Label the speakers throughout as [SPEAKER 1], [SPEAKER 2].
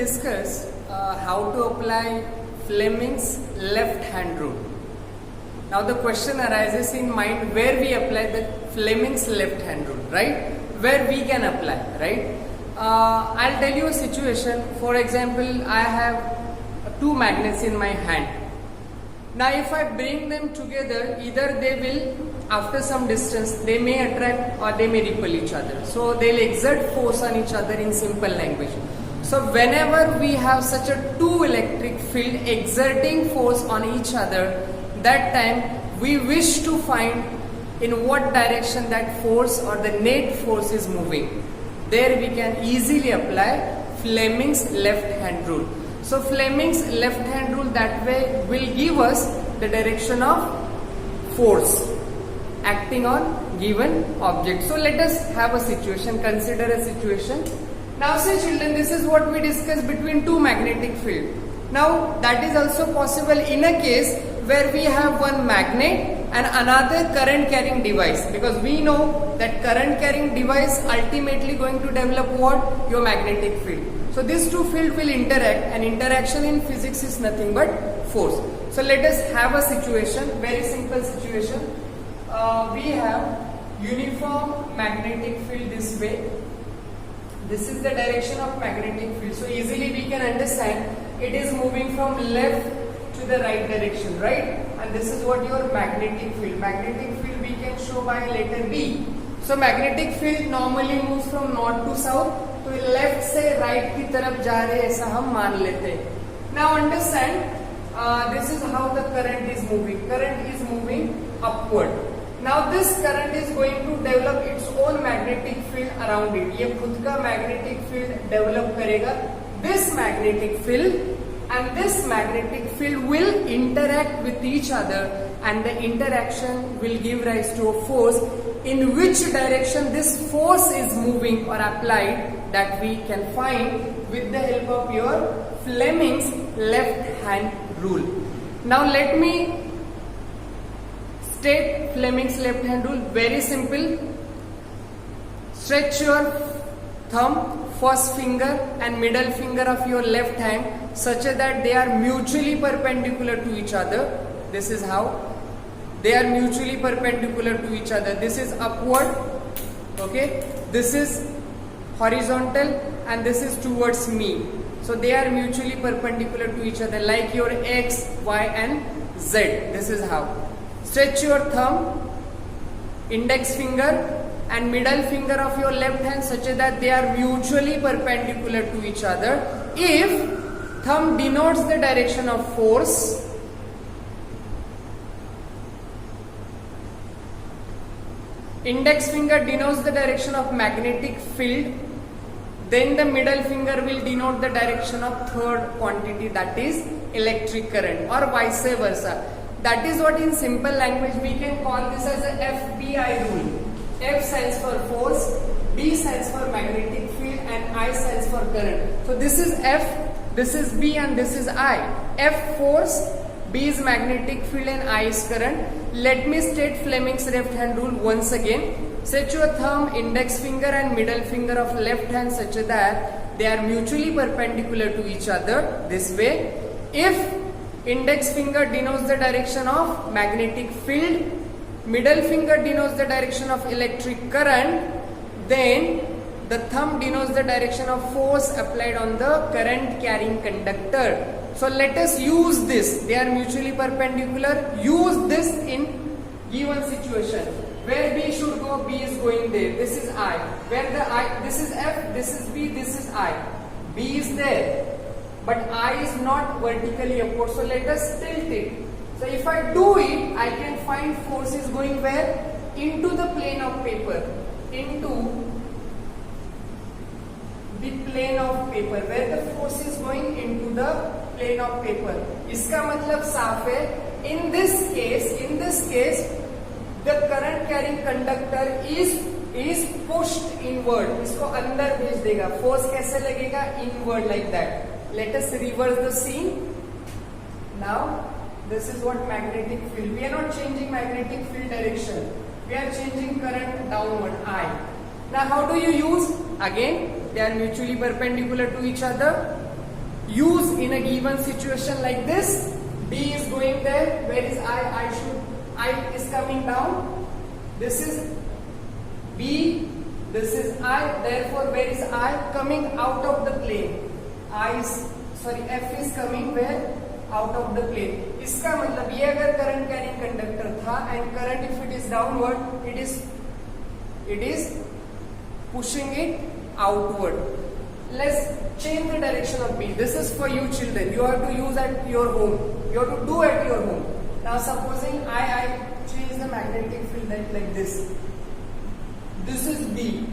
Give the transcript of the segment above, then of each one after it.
[SPEAKER 1] discuss how to apply Fleming's left hand rule. Now the question arises in mind where we apply the Fleming's left hand rule, right? Where we can apply, right? I'll tell you a situation. For example, I have two magnets in my hand. Now if I bring them together, either they will, after some distance, they may attract or they may repel each other. So they'll exert force on each other in simple language. So whenever we have such a two electric field exerting force on each other, that time we wish to find in what direction that force or the net force is moving. There we can easily apply Fleming's left hand rule. So Fleming's left hand rule that way will give us the direction of force acting on given object. So let us have a situation, consider a situation. Now say children, this is what we discussed between two magnetic field. Now that is also possible in a case where we have one magnet and another current carrying device, because we know that current carrying device ultimately going to develop what? Your magnetic field. So these two fields will interact, and interaction in physics is nothing but force. So let us have a situation, very simple situation. We have uniform magnetic field this way. This is the direction of magnetic field. So easily we can understand it is moving from left to the right direction, right? And this is what your magnetic field. Magnetic field we can show by letter B. So magnetic field normally moves from north to south. तो left से right की तरफ जा रहे ऐसा हम मान लेते हैं. Now understand this is how the current is moving. Current is moving upward. Now this current is going to develop its own magnetic field around it. ये खुद का magnetic field develop करेगा. This magnetic field and this magnetic field will interact with each other, and the interaction will give rise to a force. In which direction this force is moving or applied, that we can find with the help of your Fleming's left hand rule. Now let me state Fleming's left hand rule. Very simple. Stretch your thumb, first finger and middle finger of your left hand such that they are mutually perpendicular to each other. This is how they are mutually perpendicular to each other. This is upward, okay, this is horizontal, and this is towards me. So they are mutually perpendicular to each other, like your X, Y and Z. This is how. Stretch your thumb, index finger and middle finger of your left hand such that they are mutually perpendicular to each other. If thumb denotes the direction of force, index finger denotes the direction of magnetic field, then the middle finger will denote the direction of third quantity, that is electric current, or vice versa. That is what in simple language we can call this as a FBI rule. F stands for force, B stands for magnetic field and I stands for current. So this is F, this is B and this is I. F force, B is magnetic field and I is current. Let me state Fleming's left hand rule once again. Set your thumb, index finger and middle finger of left hand such that they are mutually perpendicular to each other this way. If index finger denotes the direction of magnetic field, middle finger denotes the direction of electric current, then the thumb denotes the direction of force applied on the current carrying conductor. So let us use this. They are mutually perpendicular. Use this in given situation. Where B should go, B is going there. This is I. Where the I, this is F, this is B, this is I. B is there, but I is not vertically upward. So let us tilt it. So if I do it, I can find force is going where? Into the plane of paper. Into the plane of paper. Where the force is going? Into the plane of paper. इसका मतलब साफ है. In this case, the current carrying conductor is pushed inward. इसको अंदर भेज देगा. Force कैसे लगेगा? Inward, like that. Let us reverse the scene. Now this is what magnetic field. We are not changing magnetic field direction. We are changing current downward, I. Now how do you use? Again, they are mutually perpendicular to each other. use in a given situation like this. B is going there. Where is I? I is coming down. This is B. This is I. Therefore, where is I? Coming out of the plane. F is coming where? Out of the plane. इसका मतलब ये अगर current carrying conductor था and current if it is downward, it is pushing it outward. Let's change the direction of B. This is for you children. You have to use at your home. You have to do at your home. Now supposing I change the magnetic field like this. This is B.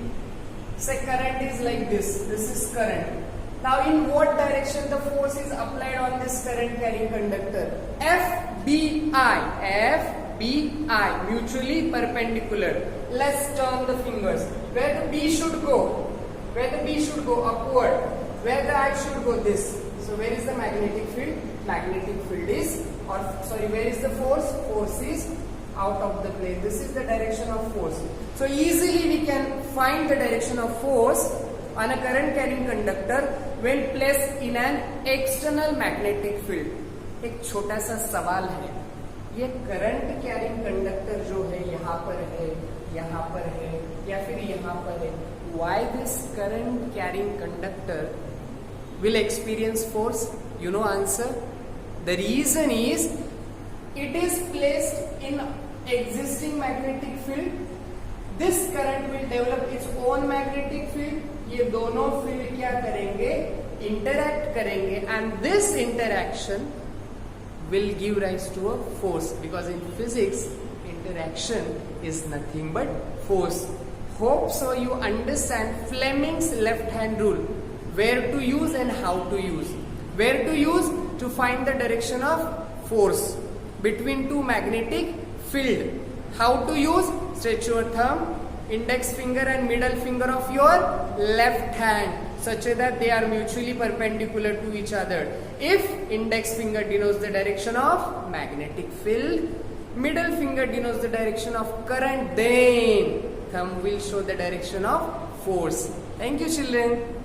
[SPEAKER 1] Say current is like this. This is current. Now in what direction the force is applied on this current carrying conductor? FBI, mutually perpendicular. Let's turn the fingers. Where the B should go? Where the B should go? Upward. Where the I should go? This. So where is the magnetic field? Magnetic field is, where is the force? Force is out of the plane. This is the direction of force. So easily we can find the direction of force on a current carrying conductor when placed in an external magnetic field. एक छोटा सा सवाल है, ये current carrying conductor जो है यहाँ पर है या फिर यहाँ पर है, why this current carrying conductor will experience force? You know answer? The reason is it is placed in existing magnetic field. This current will develop its own magnetic field. ये दोनों फील्ड क्या करेंगे? इंटरैक्ट करेंगे and this interaction will give rise to a force, because in physics interaction is nothing but force. Hope so you understand Fleming's left hand rule, where to use and how to use. Where to use? To find the direction of force between two magnetic field. How to use? Stretch your thumb, index finger and middle finger of your left hand such that they are mutually perpendicular to each other. If index finger denotes the direction of magnetic field, middle finger denotes the direction of current, then thumb will show the direction of force. Thank you children.